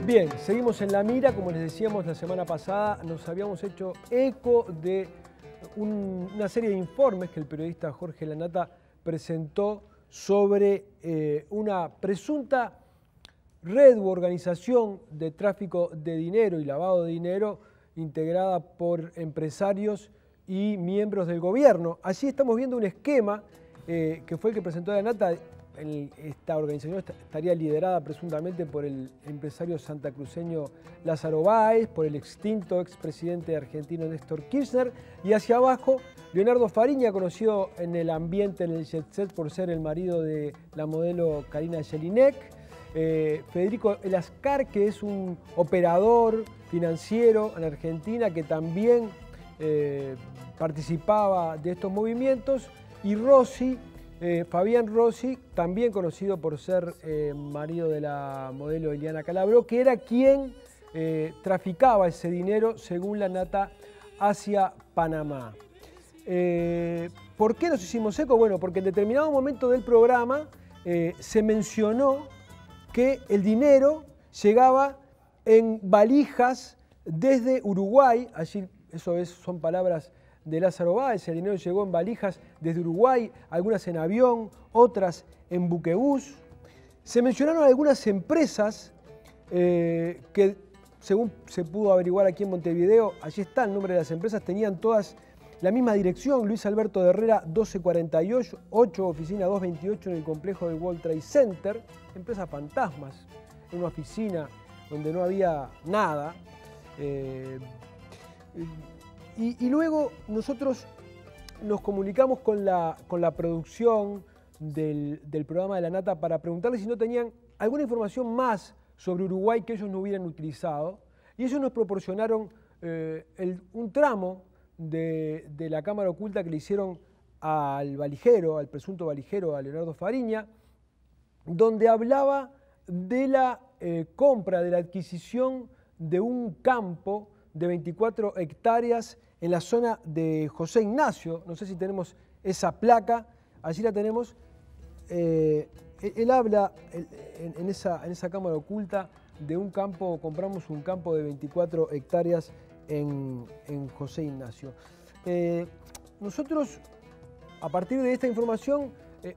Bien, seguimos en la mira. Como les decíamos la semana pasada, nos habíamos hecho eco de una serie de informes que el periodista Jorge Lanata presentó sobre una presunta red u organización de tráfico de dinero y lavado de dinero integrada por empresarios y miembros del gobierno. Allí estamos viendo un esquema que fue el que presentó Lanata. Esta organización estaría liderada presuntamente por el empresario santacruceño Lázaro Báez, por el extinto expresidente argentino Néstor Kirchner, y hacia abajo Leonardo Fariña, conocido en el ambiente, en el jet set, por ser el marido de la modelo Karina Jelinek, Federico Elascar, que es un operador financiero en Argentina que también participaba de estos movimientos, y Rossi, Fabián Rossi, también conocido por ser marido de la modelo Eliana Calabró, que era quien traficaba ese dinero, según Lanata, hacia Panamá. ¿Por qué nos hicimos eco? Bueno, porque en determinado momento del programa se mencionó que el dinero llegaba en valijas desde Uruguay. Allí, son palabras de Lázaro Báez. El dinero llegó en valijas desde Uruguay, algunas en avión, otras en buquebús. Se mencionaron algunas empresas que, según se pudo averiguar aquí en Montevideo, allí está el nombre de las empresas, tenían todas la misma dirección: Luis Alberto de Herrera 1248, oficina 228 en el complejo del World Trade Center. Empresas fantasmas, en una oficina donde no había nada. Y luego nosotros nos comunicamos con la producción del programa de Lanata para preguntarles si no tenían alguna información más sobre Uruguay que ellos no hubieran utilizado. Y ellos nos proporcionaron un tramo de la cámara oculta que le hicieron al valijero, al presunto valijero, a Leonardo Fariña, donde hablaba de la compra, de la adquisición de un campo de 24 hectáreas en la zona de José Ignacio. No sé si tenemos esa placa, allí la tenemos. Él habla en esa cámara oculta de un campo, compramos un campo de 24 hectáreas en José Ignacio. Nosotros, a partir de esta información,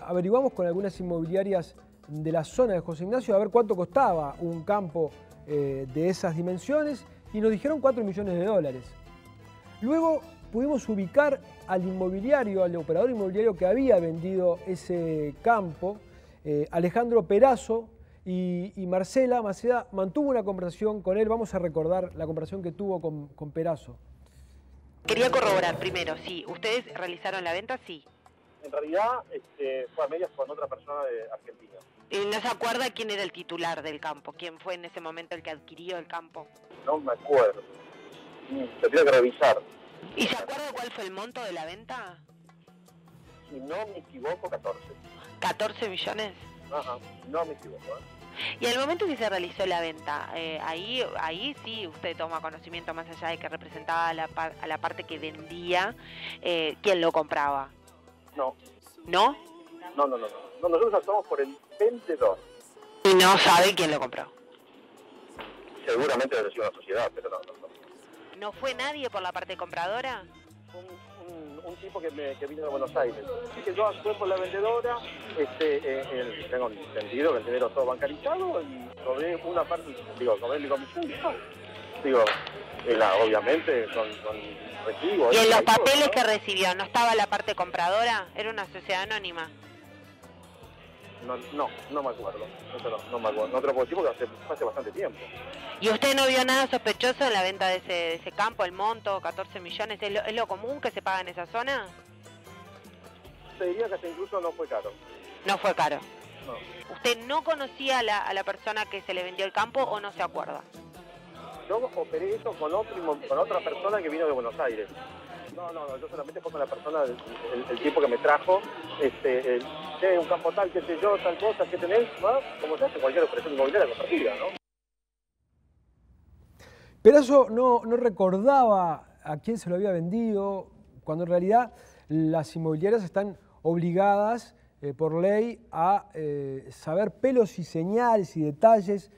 averiguamos con algunas inmobiliarias de la zona de José Ignacio a ver cuánto costaba un campo de esas dimensiones, y nos dijeron $4 millones. Luego pudimos ubicar al inmobiliario, al operador inmobiliario que había vendido ese campo, Alejandro Perazo, y Marcela Maceda mantuvo una conversación con él. Vamos a recordar la conversación que tuvo con Perazo. Quería corroborar primero, sí, ¿ustedes realizaron la venta? Sí. En realidad fue a medias con otra persona de Argentina. ¿No se acuerda quién era el titular del campo? ¿Quién fue en ese momento el que adquirió el campo? No me acuerdo. Tendría que revisar. ¿Y se acuerda cuál fue el monto de la venta? Si no me equivoco, 14. ¿14 millones? Ajá, no me equivoco. Y al momento que se realizó la venta, ahí sí usted toma conocimiento, más allá de que representaba a la parte que vendía, ¿quién lo compraba? No. ¿No? No, nosotros actuamos por el vendedor. ¿Y no sabe quién lo compró? Seguramente debe ser una sociedad, pero no. ¿No fue nadie por la parte compradora? Un tipo que vino de Buenos Aires. Así que yo actué por la vendedora, tengo entendido que el dinero todo bancarizado, y cobré una parte, cobré mi comisión, obviamente con recibo. ¿Y en los papeles que recibió no estaba la parte compradora? ¿Era una sociedad anónima? No me acuerdo. No me acuerdo. No te lo puedo decir porque hace bastante tiempo. ¿Y usted no vio nada sospechoso en la venta de ese campo, el monto, 14 millones? ¿Es lo común que se paga en esa zona? Te diría que hasta incluso no fue caro. No fue caro. No. ¿Usted no conocía a la persona que se le vendió el campo o no se acuerda? Yo operé eso con otra persona que vino de Buenos Aires. No, yo solamente fue con la persona, el tipo que me trajo, un campo tal, qué sé yo, tal cosa, ¿qué tenés? ¿No? Como se hace cualquier operación inmobiliaria compartida, ¿no? Perazo no recordaba a quién se lo había vendido, cuando en realidad las inmobiliarias están obligadas por ley a saber pelos y señales y detalles,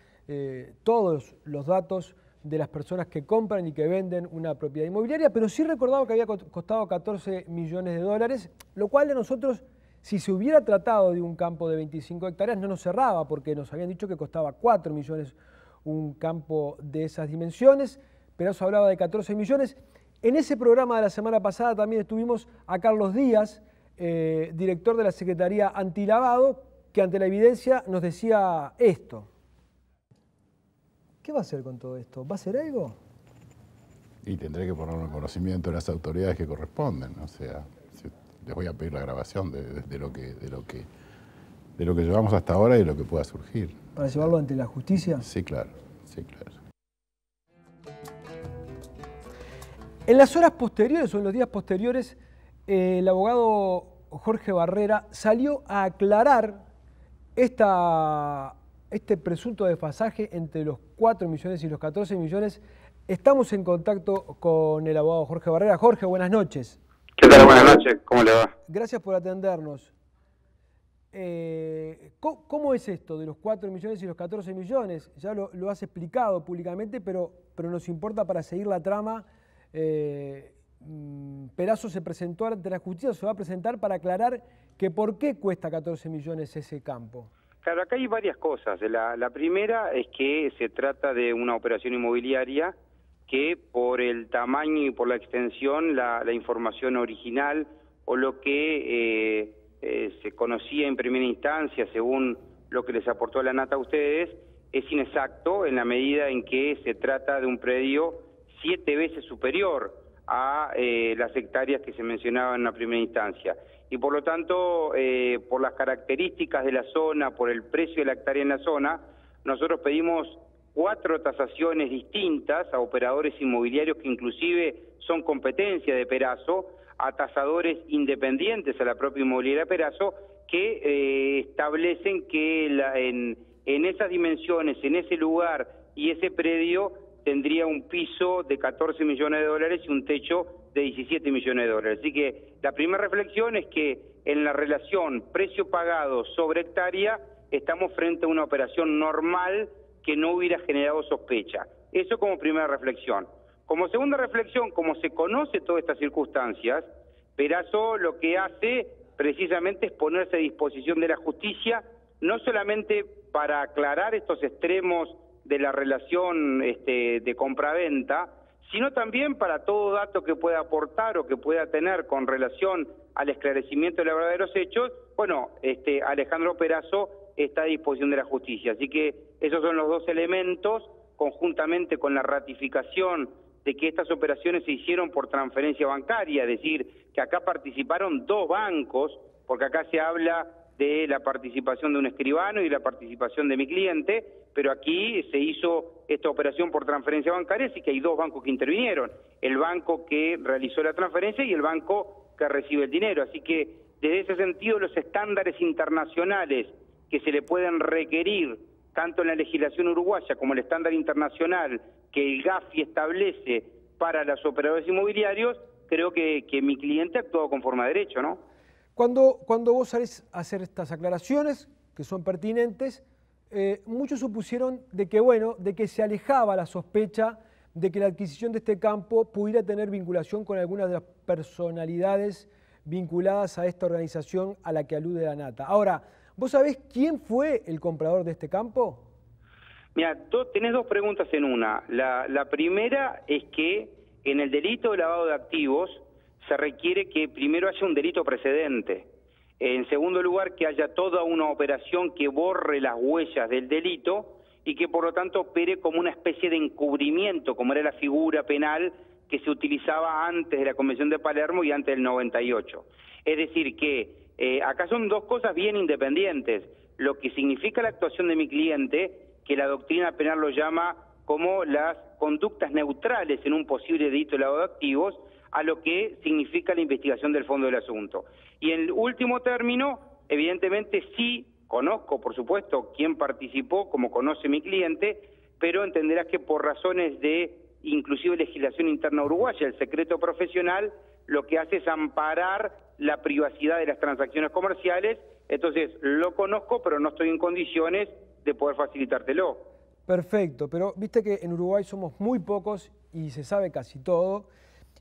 todos los datos de las personas que compran y que venden una propiedad inmobiliaria, pero sí recordaba que había costado 14 millones de dólares, lo cual a nosotros, si se hubiera tratado de un campo de 25 hectáreas, no nos cerraba, porque nos habían dicho que costaba 4 millones un campo de esas dimensiones. Perazzo hablaba de 14 millones. En ese programa de la semana pasada también estuvimos a Carlos Díaz, director de la Secretaría Antilavado, que ante la evidencia nos decía esto. ¿Qué va a hacer con todo esto? ¿Va a hacer algo? Y tendré que ponerlo en conocimiento de las autoridades que corresponden. O sea, les voy a pedir la grabación de lo que llevamos hasta ahora y de lo que pueda surgir. ¿Para llevarlo ante la justicia? Sí, claro. Sí, claro. En las horas posteriores o en los días posteriores, el abogado Jorge Barrera salió a aclarar este presunto desfasaje entre los 4 millones y los 14 millones. Estamos en contacto con el abogado Jorge Barrera. Jorge, buenas noches. ¿Qué tal? Buenas noches. ¿Cómo le va? Gracias por atendernos. ¿Cómo es esto de los 4 millones y los 14 millones? Ya lo has explicado públicamente, pero nos importa para seguir la trama. Perazzo se presentó ante la justicia, se va a presentar para aclarar que por qué cuesta 14 millones ese campo. Claro, acá hay varias cosas. La primera es que se trata de una operación inmobiliaria que por el tamaño y por la extensión, la información original o lo que se conocía en primera instancia, según lo que les aportó la Nata a ustedes, es inexacto en la medida en que se trata de un predio 7 veces superior a las hectáreas que se mencionaban en la primera instancia. Y por lo tanto, por las características de la zona, por el precio de la hectárea en la zona, nosotros pedimos 4 tasaciones distintas a operadores inmobiliarios que inclusive son competencia de Perazzo, a tasadores independientes a la propia inmobiliaria Perazzo, que establecen que en esas dimensiones, en ese lugar y ese predio tendría un piso de 14 millones de dólares y un techo de 17 millones de dólares. Así que la primera reflexión es que en la relación precio pagado sobre hectárea estamos frente a una operación normal que no hubiera generado sospecha. Eso como primera reflexión. Como segunda reflexión, como se conoce todas estas circunstancias, Perazzo lo que hace precisamente es ponerse a disposición de la justicia, no solamente para aclarar estos extremos de la relación de compraventa, sino también para todo dato que pueda aportar o que pueda tener con relación al esclarecimiento de la verdad de los hechos. Bueno, Alejandro Perazzo está a disposición de la justicia. Así que esos son los dos elementos, conjuntamente con la ratificación de que estas operaciones se hicieron por transferencia bancaria, es decir, que acá participaron 2 bancos, porque acá se habla de la participación de un escribano y la participación de mi cliente, pero aquí se hizo esta operación por transferencia bancaria, así que hay 2 bancos que intervinieron, el banco que realizó la transferencia y el banco que recibe el dinero. Así que desde ese sentido los estándares internacionales que se le pueden requerir tanto en la legislación uruguaya como el estándar internacional que el GAFI establece para los operadores inmobiliarios, creo que mi cliente ha actuado conforme a derecho, ¿no? Cuando vos salís a hacer estas aclaraciones, que son pertinentes, muchos supusieron de que se alejaba la sospecha de que la adquisición de este campo pudiera tener vinculación con algunas de las personalidades vinculadas a esta organización a la que alude la Nata. Ahora, ¿vos sabés quién fue el comprador de este campo? Mira, tenés 2 preguntas en una. La primera es que en el delito de lavado de activos se requiere que primero haya un delito precedente. En segundo lugar, que haya toda una operación que borre las huellas del delito y que por lo tanto opere como una especie de encubrimiento, como era la figura penal que se utilizaba antes de la Convención de Palermo y antes del 98. Es decir, que acá son 2 cosas bien independientes. Lo que significa la actuación de mi cliente, que la doctrina penal lo llama como las conductas neutrales en un posible delito de lavado de activos, a lo que significa la investigación del fondo del asunto. Y en último término, evidentemente sí conozco, por supuesto, quién participó, como conoce mi cliente, pero entenderás que por razones de inclusive legislación interna uruguaya, el secreto profesional lo que hace es amparar la privacidad de las transacciones comerciales, entonces lo conozco, pero no estoy en condiciones de poder facilitártelo. Perfecto, pero viste que en Uruguay somos muy pocos y se sabe casi todo.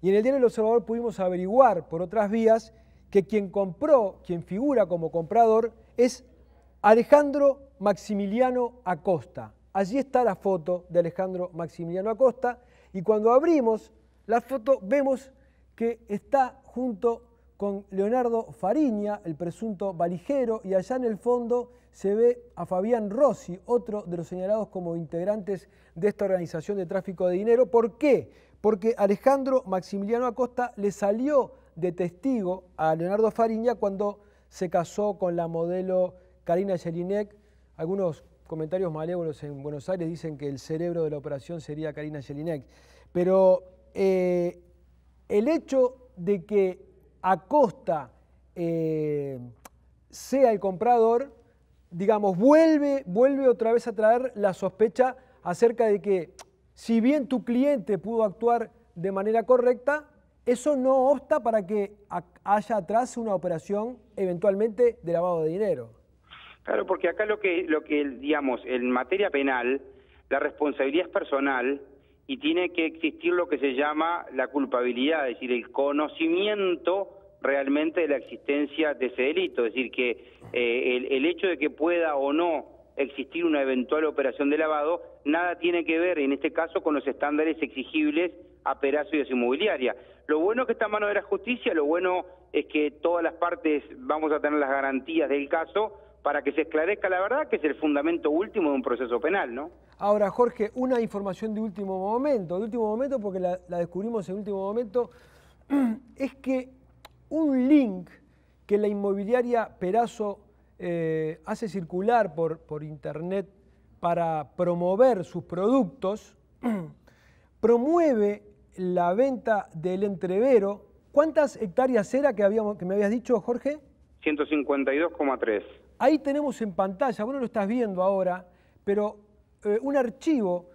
Y en el diario El Observador pudimos averiguar por otras vías que quien compró, quien figura como comprador, es Alejandro Maximiliano Acosta. Allí está la foto de Alejandro Maximiliano Acosta y cuando abrimos la foto vemos que está junto con Leonardo Fariña, el presunto valijero, y allá en el fondo se ve a Fabián Rossi, otro de los señalados como integrantes de esta organización de tráfico de dinero. ¿Por qué? Porque Alejandro Maximiliano Acosta le salió de testigo a Leonardo Fariña cuando se casó con la modelo Karina Jelinek. Algunos comentarios malévolos en Buenos Aires dicen que el cerebro de la operación sería Karina Jelinek. Pero el hecho de que Acosta sea el comprador, digamos, vuelve otra vez a traer la sospecha acerca de que si bien tu cliente pudo actuar de manera correcta, eso no obsta para que haya atrás una operación eventualmente de lavado de dinero. Claro, porque acá lo que digamos, en materia penal, la responsabilidad es personal y tiene que existir lo que se llama la culpabilidad, es decir, el conocimiento realmente de la existencia de ese delito, es decir, que el hecho de que pueda o no existir una eventual operación de lavado, nada tiene que ver en este caso con los estándares exigibles a Peraso y a su inmobiliaria. Lo bueno es que está en manos de la justicia, lo bueno es que todas las partes vamos a tener las garantías del caso para que se esclarezca la verdad, que es el fundamento último de un proceso penal, ¿no? Ahora, Jorge, una información de último momento porque la descubrimos en último momento, es que un link que la inmobiliaria Peraso hace circular por internet para promover sus productos, promueve la venta del entrevero. ¿Cuántas hectáreas era que me habías dicho, Jorge? 152,3. Ahí tenemos en pantalla, vos no lo estás viendo ahora, pero un archivo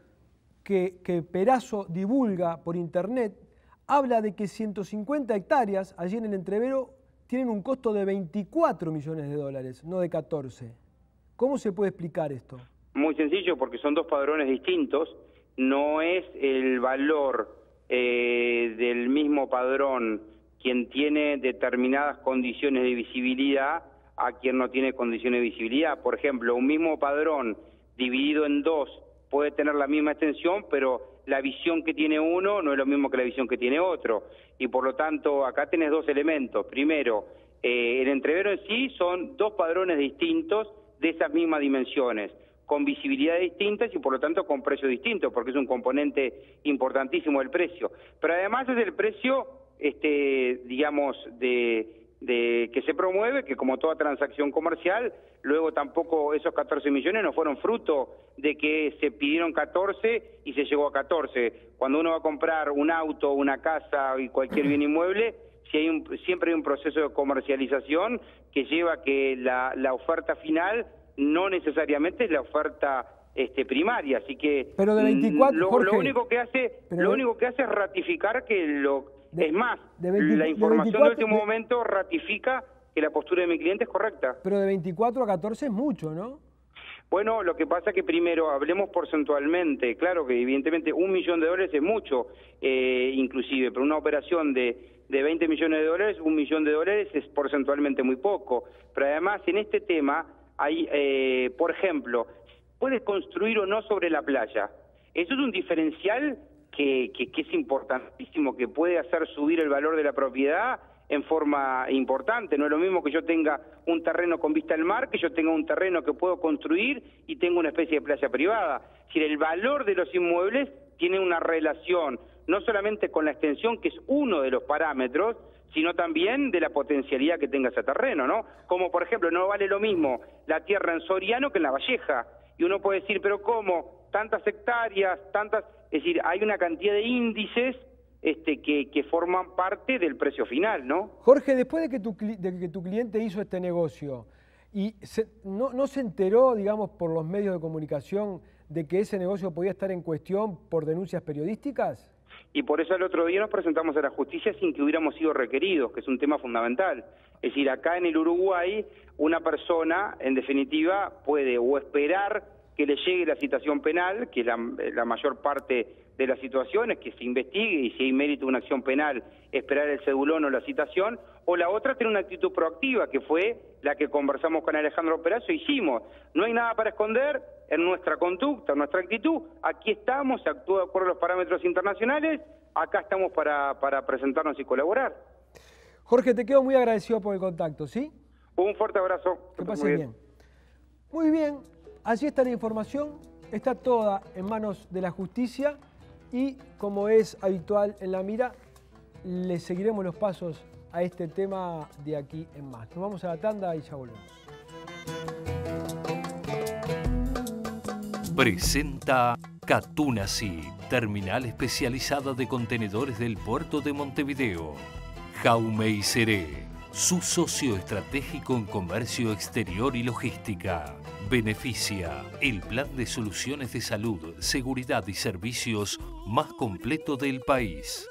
que Peraso divulga por internet habla de que 150 hectáreas allí en el entrevero tienen un costo de 24 millones de dólares, no de 14. ¿Cómo se puede explicar esto? Muy sencillo, porque son dos padrones distintos. No es el valor del mismo padrón quien tiene determinadas condiciones de visibilidad a quien no tiene condiciones de visibilidad. Por ejemplo, un mismo padrón dividido en dos puede tener la misma extensión, pero la visión que tiene uno no es lo mismo que la visión que tiene otro. Y por lo tanto, acá tenés dos elementos. Primero, el entrevero en sí son dos padrones distintos de esas mismas dimensiones, con visibilidades distintas y por lo tanto con precios distintos, porque es un componente importantísimo del precio. Pero además es el precio, digamos, que se promueve, que como toda transacción comercial, luego tampoco esos 14 millones no fueron fruto de que se pidieron 14 y se llegó a 14. Cuando uno va a comprar un auto, una casa y cualquier bien inmueble, siempre hay un proceso de comercialización que lleva a que la oferta final no necesariamente es la oferta primaria, así que pero de 24, Jorge, lo único que hace es ratificar que es más, la información de último momento ratifica que la postura de mi cliente es correcta. Pero de 24 a 14 es mucho, ¿no? Bueno, lo que pasa es que primero hablemos porcentualmente. Claro que evidentemente $1 millón es mucho, inclusive, pero una operación de 20 millones de dólares, $1 millón es porcentualmente muy poco. Pero además en este tema hay, por ejemplo, puedes construir o no sobre la playa. Eso es un diferencial que es importantísimo, que puede hacer subir el valor de la propiedad en forma importante. No es lo mismo que yo tenga un terreno con vista al mar, que yo tenga un terreno que puedo construir y tengo una especie de playa privada. Es decir, el valor de los inmuebles tiene una relación no solamente con la extensión, que es uno de los parámetros, sino también de la potencialidad que tenga ese terreno, ¿no? Como, por ejemplo, no vale lo mismo la tierra en Soriano que en La Valleja. Y uno puede decir, pero ¿cómo? Tantas hectáreas, tantas... Es decir, hay una cantidad de índices que forman parte del precio final, ¿no? Jorge, después de que tu cliente hizo este negocio, y no se enteró, digamos, por los medios de comunicación de que ese negocio podía estar en cuestión por denuncias periodísticas? y por eso el otro día nos presentamos a la justicia sin que hubiéramos sido requeridos, que es un tema fundamental. Es decir, acá en el Uruguay una persona, en definitiva, puede o esperar que le llegue la citación penal, que es la mayor parte de las situaciones, que se investigue y si hay mérito de una acción penal, esperar el cedulón o la citación, o la otra tener una actitud proactiva, que fue la que conversamos con Alejandro Perazo, hicimos. No hay nada para esconder en nuestra conducta, en nuestra actitud. Aquí estamos, se actúa de acuerdo a los parámetros internacionales, acá estamos para presentarnos y colaborar. Jorge, te quedo muy agradecido por el contacto, ¿sí? Un fuerte abrazo. Que pases bien. Muy bien, allí está la información, está toda en manos de la justicia y, como es habitual en La Mira, le seguiremos los pasos a este tema de aquí en más. Nos vamos a la tanda y ya volvemos. Presenta Catunasi, terminal especializada de contenedores del puerto de Montevideo. Jaume Iseré, su socio estratégico en comercio exterior y logística. Beneficia, el plan de soluciones de salud, seguridad y servicios más completo del país.